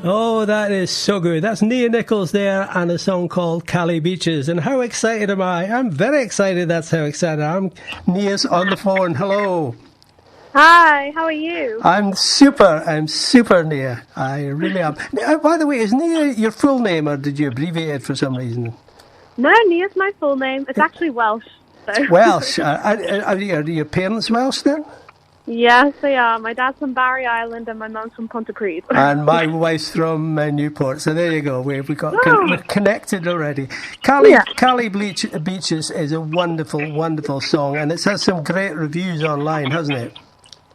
Oh, that is so good. That's Nia Nichols there and a song called Cali Beaches. And how excited am I? I'm very excited. That's how excited I am. Nia's on the phone. Hello. Hi, how are you? I'm super, Nia. I really am. By the way, is Nia your full name or did you abbreviate it for some reason? No, Nia's my full name. It's actually Welsh. So. Welsh. Are your parents Welsh then? Yes, they are. My dad's from Barry Island and my mum's from Pontypridd. And my wife's from Newport. So there you go. We're connected already. Cali Beaches is a wonderful, wonderful song, and it's had some great reviews online, hasn't it?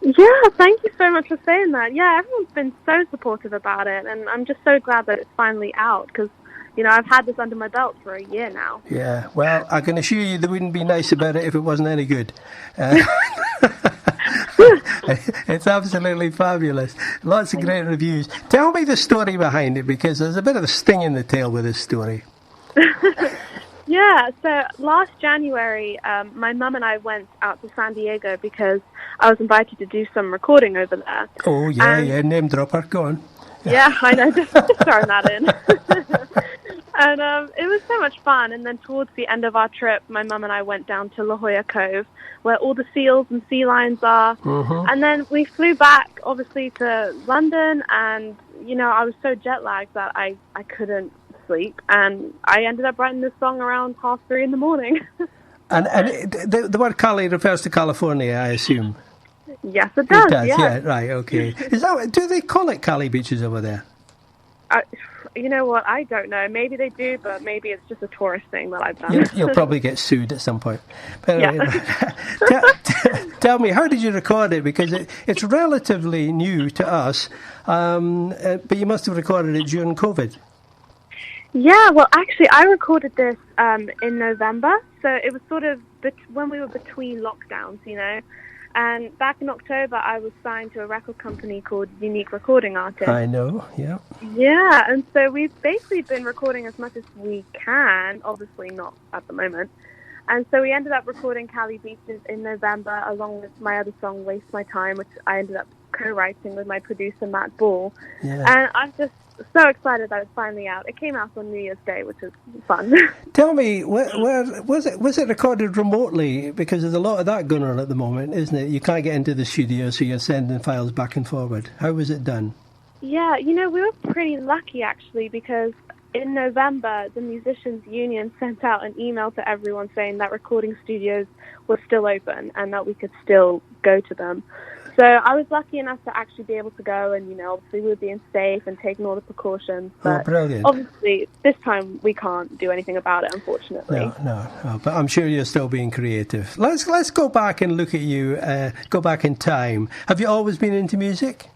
Yeah, thank you so much for saying that. Yeah, everyone's been so supportive about it, and I'm just so glad that it's finally out, because, you know, I've had this under my belt for a year now. Yeah, well, I can assure you they wouldn't be nice about it if it wasn't any good. It's absolutely fabulous. Lots of great reviews. Tell me the story behind it, because there's a bit of a sting in the tail with this story. Yeah, so last January, my mum and I went out to San Diego because I was invited to do some recording over there. Oh, yeah, name dropper, go on. Yeah, I know, just throwing that in. And it was so much fun. And then towards the end of our trip, my mum and I went down to La Jolla Cove, where all the seals and sea lions are. Mm-hmm. And then we flew back, obviously, to London. And, you know, I was so jet lagged that I couldn't sleep. And I ended up writing this song around 3:30 in the morning. And the word Cali refers to California, I assume. Yes, it does. It does, yeah, right, okay. Do they call it Cali Beaches over there? You know what? I don't know. Maybe they do, but maybe it's just a tourist thing that I've done. You'll probably get sued at some point. But yeah. Tell me, how did you record it? Because it's relatively new to us, but you must have recorded it during COVID. Yeah, well, actually, I recorded this in November, so it was sort of when we were between lockdowns, you know. And back in October, I was signed to a record company called Unique Recording Artists. I know, yeah. Yeah, and so we've basically been recording as much as we can, obviously not at the moment. And so we ended up recording Cali Beaches in November, along with my other song, Waste My Time, which I ended up co-writing with my producer, Matt Ball. Yeah. And I'm just so excited that it's finally out. It came out on New Year's Day, which is fun. Tell me, where was it? Was it recorded remotely? Because there's a lot of that going on at the moment, isn't it? You can't get into the studio, so you're sending files back and forward. How was it done? Yeah, you know, we were pretty lucky, actually, because in November, the Musicians Union sent out an email to everyone saying that recording studios were still open and that we could still go to them. So I was lucky enough to actually be able to go, and, you know, obviously we were being safe and taking all the precautions. But brilliant. Obviously, this time we can't do anything about it, unfortunately. No, but I'm sure you're still being creative. Let's go back and look at you, go back in time. Have you always been into music?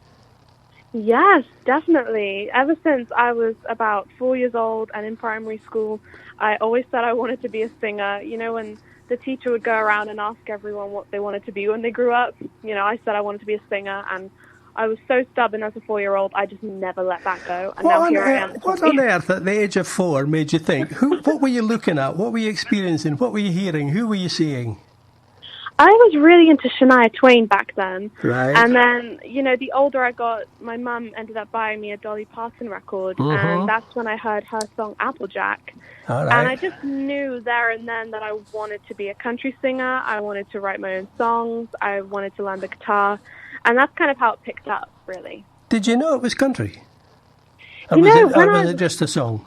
Yes, definitely. Ever since I was about 4 years old and in primary school, I always said I wanted to be a singer. You know, when the teacher would go around and ask everyone what they wanted to be when they grew up, you know, I said I wanted to be a singer, and I was so stubborn as a 4-year-old, I just never let that go. And now here I am. What on earth at the age of 4 made you think? What were you looking at? What were you experiencing? What were you hearing? Who were you seeing? I was really into Shania Twain back then. Right. And then, you know, the older I got, my mum ended up buying me a Dolly Parton record, and that's when I heard her song Applejack. All right. And I just knew there and then that I wanted to be a country singer. I wanted to write my own songs. I wanted to learn the guitar. And that's kind of how it picked up, really. Did you know it was country? Or was it just a song?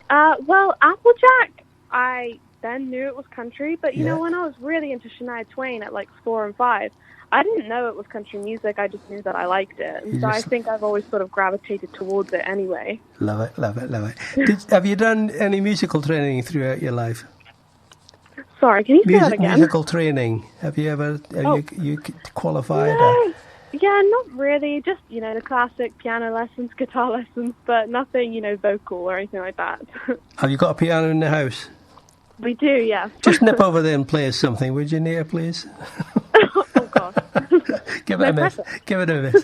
Well, Applejack, I then knew it was country, but you know, when I was really into Shania Twain at like 4 and 5, I didn't know it was country music. I just knew that I liked it, and so I think I've always sort of gravitated towards it anyway. Love it. Have you done any musical training throughout your life? Sorry, can you say that again? Musical training. Have you ever you qualified? No. Yeah, not really. Just, you know, the classic piano lessons, guitar lessons, but nothing, you know, vocal or anything like that. Have you got a piano in the house? We do, yeah. Just nip over there and play us something, would you, Nia, please? Oh, God. Give it a miss. Give it a miss.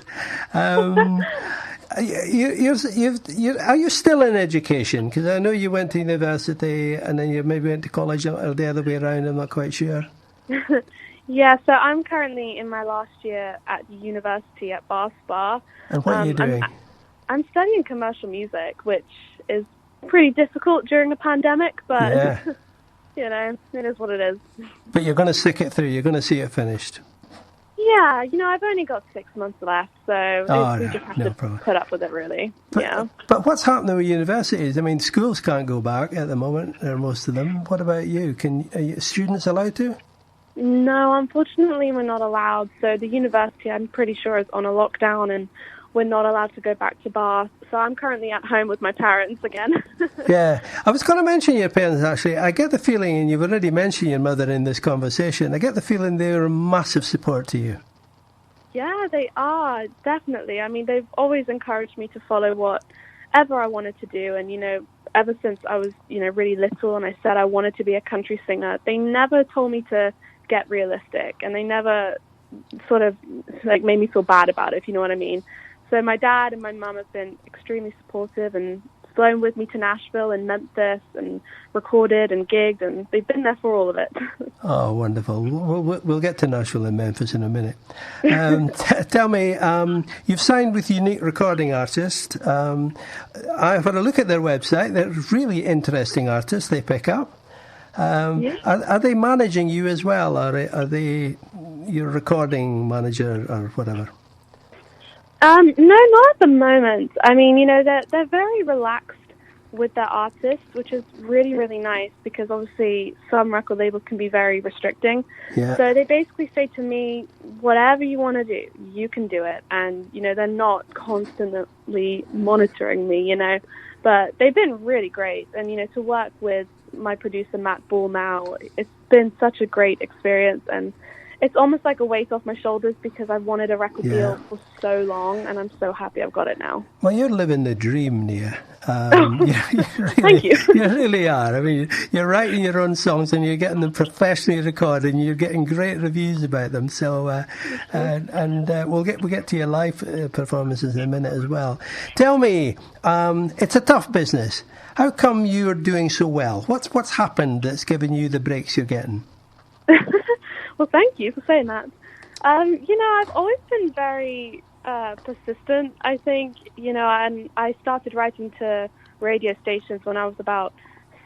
Are you still in education? Because I know you went to university and then you maybe went to college, or the other way around, I'm not quite sure. Yeah, so I'm currently in my last year at university at Bath Spa. And what are you doing? I'm studying commercial music, which is pretty difficult during a pandemic, but you know, it is what it is. But you're going to stick it through. You're going to see it finished. Yeah, you know, I've only got 6 months left, so we just have to put up with it, really. But what's happening with universities? I mean, schools can't go back at the moment, or most of them. What about you? Are students allowed to? No, unfortunately, we're not allowed. So the university, I'm pretty sure, is on a lockdown, and we're not allowed to go back to Bath. So I'm currently at home with my parents again. Yeah. I was going to mention your parents, actually. I get the feeling, and you've already mentioned your mother in this conversation, I get the feeling they're a massive support to you. Yeah, they are, definitely. I mean, they've always encouraged me to follow whatever I wanted to do. And, you know, ever since I was, you know, really little and I said I wanted to be a country singer, they never told me to get realistic. And they never sort of, like, made me feel bad about it, if you know what I mean. So my dad and my mum have been extremely supportive and flown with me to Nashville and Memphis and recorded and gigged, and they've been there for all of it. Oh, wonderful. We'll get to Nashville and Memphis in a minute. Tell me, you've signed with Unique Recording Artists. I've had a look at their website. They're really interesting artists they pick up. Are they managing you as well, or are they your recording manager or whatever? No, not at the moment. I mean, you know, they're very relaxed with their artists, which is really, really nice, because obviously some record labels can be very restricting. Yeah. So they basically say to me, whatever you want to do, you can do it. And, you know, they're not constantly monitoring me, you know, but they've been really great. And, you know, to work with my producer, Matt Ball, now, it's been such a great experience. And it's almost like a weight off my shoulders, because I've wanted a record deal for so long, and I'm so happy I've got it now. Well, you're living the dream, Nia. Thank you. You really are. I mean, you're writing your own songs and you're getting them professionally recorded, and you're getting great reviews about them. So, we'll get to your live performances in a minute as well. Tell me, it's a tough business. How come you're doing so well? What's happened that's given you the breaks you're getting? Well, thank you for saying that. You know, I've always been very persistent, I think, you know, and I started writing to radio stations when I was about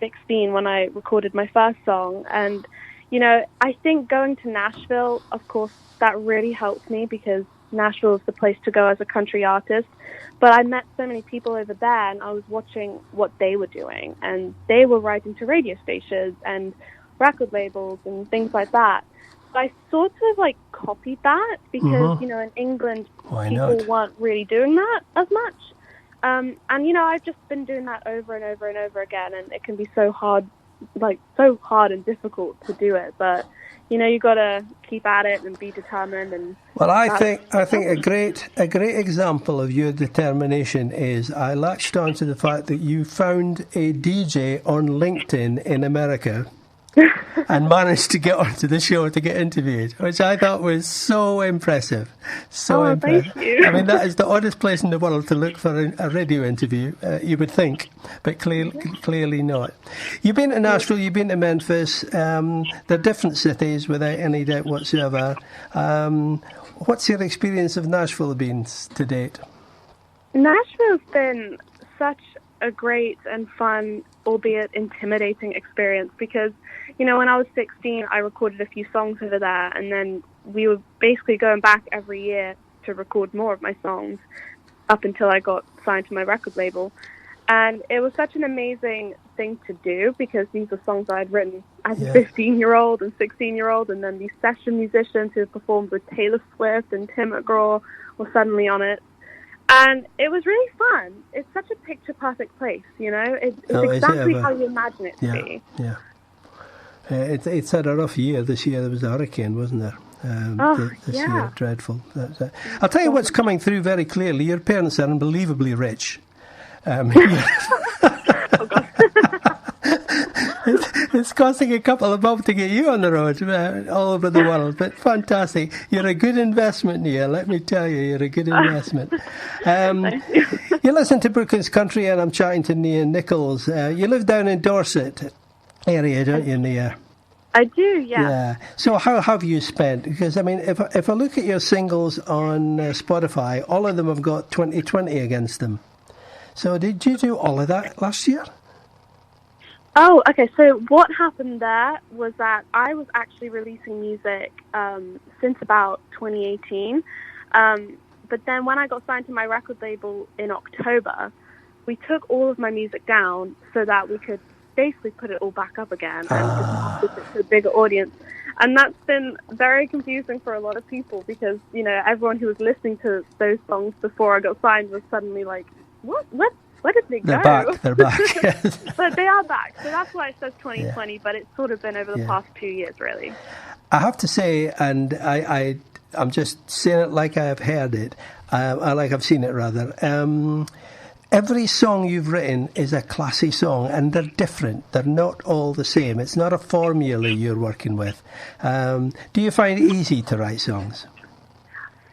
16, when I recorded my first song. And, you know, I think going to Nashville, of course, that really helped me, because Nashville is the place to go as a country artist. But I met so many people over there, and I was watching what they were doing, and they were writing to radio stations and record labels and things like that. I sort of like copied that, because, you know, in England, people weren't really doing that as much. And, you know, I've just been doing that over and over and over again, and it can be so hard and difficult to do it. But, you know, you got to keep at it and be determined. And well, I think a great example of your determination is I latched on to the fact that you found a DJ on LinkedIn in America and managed to get onto the show to get interviewed, which I thought was so impressive. Impressive. Thank you. I mean, that is the oddest place in the world to look for a radio interview, you would think, but clearly not. You've been to Nashville, you've been to Memphis. They're different cities, without any doubt whatsoever. What's your experience of Nashville been to date? Nashville's been such a great and fun, albeit intimidating experience, because, you know, when I was 16, I recorded a few songs over there, and then we were basically going back every year to record more of my songs up until I got signed to my record label. And it was such an amazing thing to do, because these are songs I had written as a 15-year-old and 16-year-old, and then these session musicians who performed with Taylor Swift and Tim McGraw were suddenly on it. And it was really fun. It's such a picture-perfect place, you know? It's exactly how you imagine it to be. Yeah. It's had a rough year this year. There was a hurricane, wasn't there? This year, dreadful. I'll tell you what's coming through very clearly. Your parents are unbelievably rich. Oh, God. It's costing a couple of bob to get you on the road all over the world, but fantastic. You're a good investment, Nia. Let me tell you, you're a good investment. You listen to Brooklands Country, and I'm chatting to Nia Nichols. You live down in Dorset area, don't you, Nia? I do, yeah. Yeah. So how have you spent? Because, I mean, if I look at your singles on Spotify, all of them have got 2020 against them. So did you do all of that last year? Oh, okay. So what happened there was that I was actually releasing music since about 2018. But then when I got signed to my record label in October, we took all of my music down so that we could basically put it all back up again and just market it to a bigger audience. And that's been very confusing for a lot of people because, you know, everyone who was listening to those songs before I got signed was suddenly like, what? Where did they go? They're back. Yes. But they are back. So that's why it says 2020, but it's sort of been over the past 2 years, really. I have to say, and I'm just saying it like I've heard it, like I've seen it rather. Every song you've written is a classy song, and they're different. They're not all the same. It's not a formula you're working with. Do you find it easy to write songs?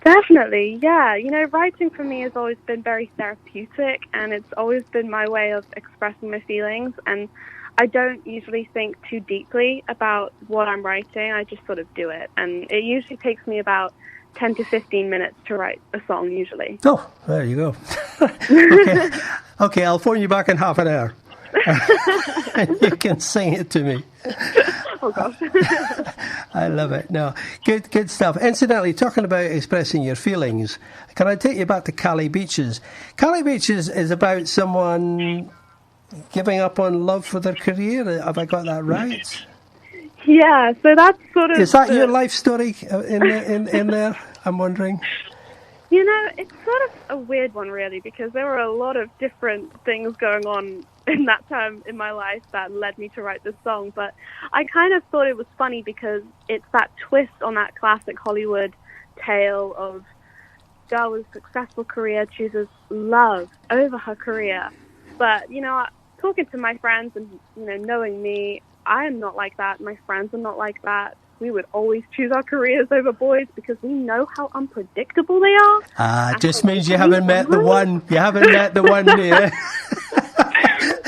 Definitely, yeah. You know, writing for me has always been very therapeutic, and it's always been my way of expressing my feelings. And I don't usually think too deeply about what I'm writing. I just sort of do it. And it usually takes me about 10 to 15 minutes to write a song, usually. Oh, there you go. Okay, I'll phone you back in half an hour. And you can sing it to me. Oh, gosh. I love it. No, good stuff. Incidentally, talking about expressing your feelings, can I take you back to Cali Beaches? Cali Beaches is about someone giving up on love for their career. Have I got that right? Yeah, so that's sort of... Is that your life story in there, I'm wondering? You know, it's sort of a weird one, really, because there were a lot of different things going on in that time in my life that led me to write this song. But I kind of thought it was funny because it's that twist on that classic Hollywood tale of girl with a successful career chooses love over her career. But, you know, talking to my friends and, you know, knowing me, I am not like that. My friends are not like that. We would always choose our careers over boys because we know how unpredictable they are. It just means you haven't met the one. You haven't met the one, yeah.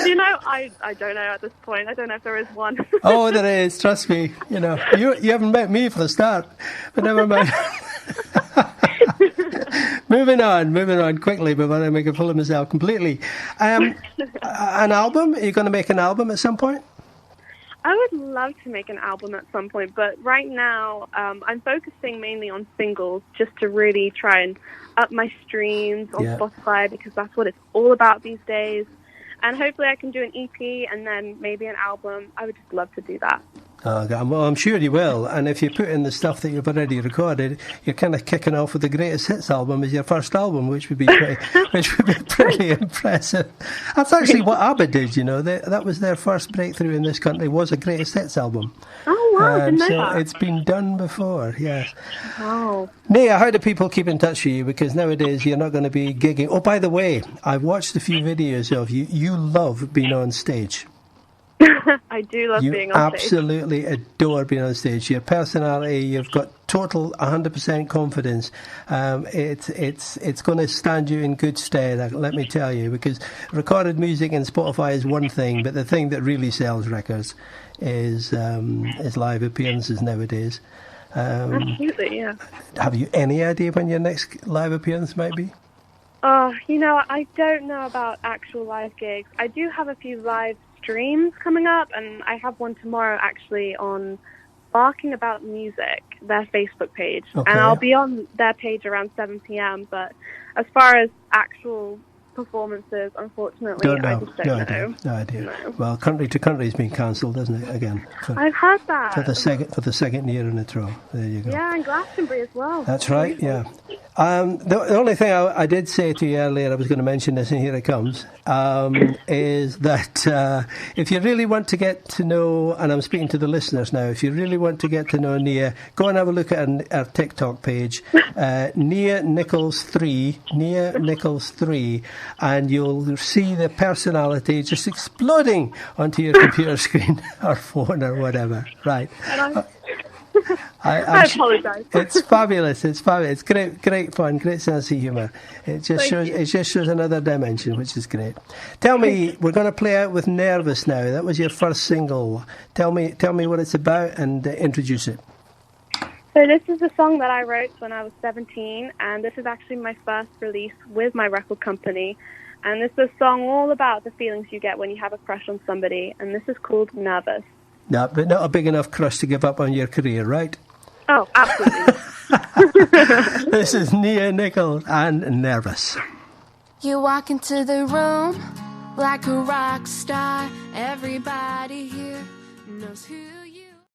You know, I don't know at this point. I don't know if there is one. Oh, there is. Trust me. You know, you haven't met me for the start, but never mind. Moving on quickly before I make a fool of myself completely. An album? Are you going to make an album at some point? I would love to make an album at some point, but right now I'm focusing mainly on singles just to really try and up my streams on Spotify because that's what it's all about these days. And hopefully I can do an EP and then maybe an album. I would just love to do that. Well, I'm sure you will. And if you put in the stuff that you've already recorded, you're kind of kicking off with the Greatest Hits album as your first album, which would be pretty impressive. That's actually what ABBA did, you know. That was their first breakthrough in this country, was a Greatest Hits album. Oh, wow, I didn't know that. It's been done before, yes. Wow. Nia, how do people keep in touch with you? Because nowadays you're not going to be gigging. Oh, by the way, I've watched a few videos of you. You love being on stage. I do love being on stage. You absolutely adore being on stage. Your personality, you've got total 100% confidence. It's going to stand you in good stead, let me tell you, because recorded music and Spotify is one thing, but the thing that really sells records is live appearances nowadays. Absolutely, yeah. Have you any idea when your next live appearance might be? You know, I don't know about actual live gigs. I do have a few live streams coming up, and I have one tomorrow actually on Barking About Music, their Facebook page. Okay. And I'll be on their page around 7 p.m. But as far as actual performances, unfortunately, I just don't know. No idea. No. Well, Country to Country has been cancelled, hasn't it? Again. I've heard that. For the second year in a row. There you go. Yeah, and Glastonbury as well. That's right, yeah. The only thing I did say to you earlier, I was going to mention this, and here it comes, is that if you really want to get to know, and I'm speaking to the listeners now, if you really want to get to know Nia, go and have a look at our TikTok page, Nia Nichols 3, and you'll see the personality just exploding onto your computer screen or phone or whatever. Right. I apologise. It's fabulous. It's fabulous. It's great fun, great sense of humour. It just shows another dimension, which is great. Tell me, we're going to play out with "Nervous" now. That was your first single. Tell me what it's about and introduce it. So this is a song that I wrote when I was 17, and this is actually my first release with my record company. And this is a song all about the feelings you get when you have a crush on somebody, and this is called "Nervous." No, but not a big enough crush to give up on your career, right? Oh, absolutely. This is Nia Nicol and "Nervous." You walk into the room like a rock star. Everybody here knows who you are.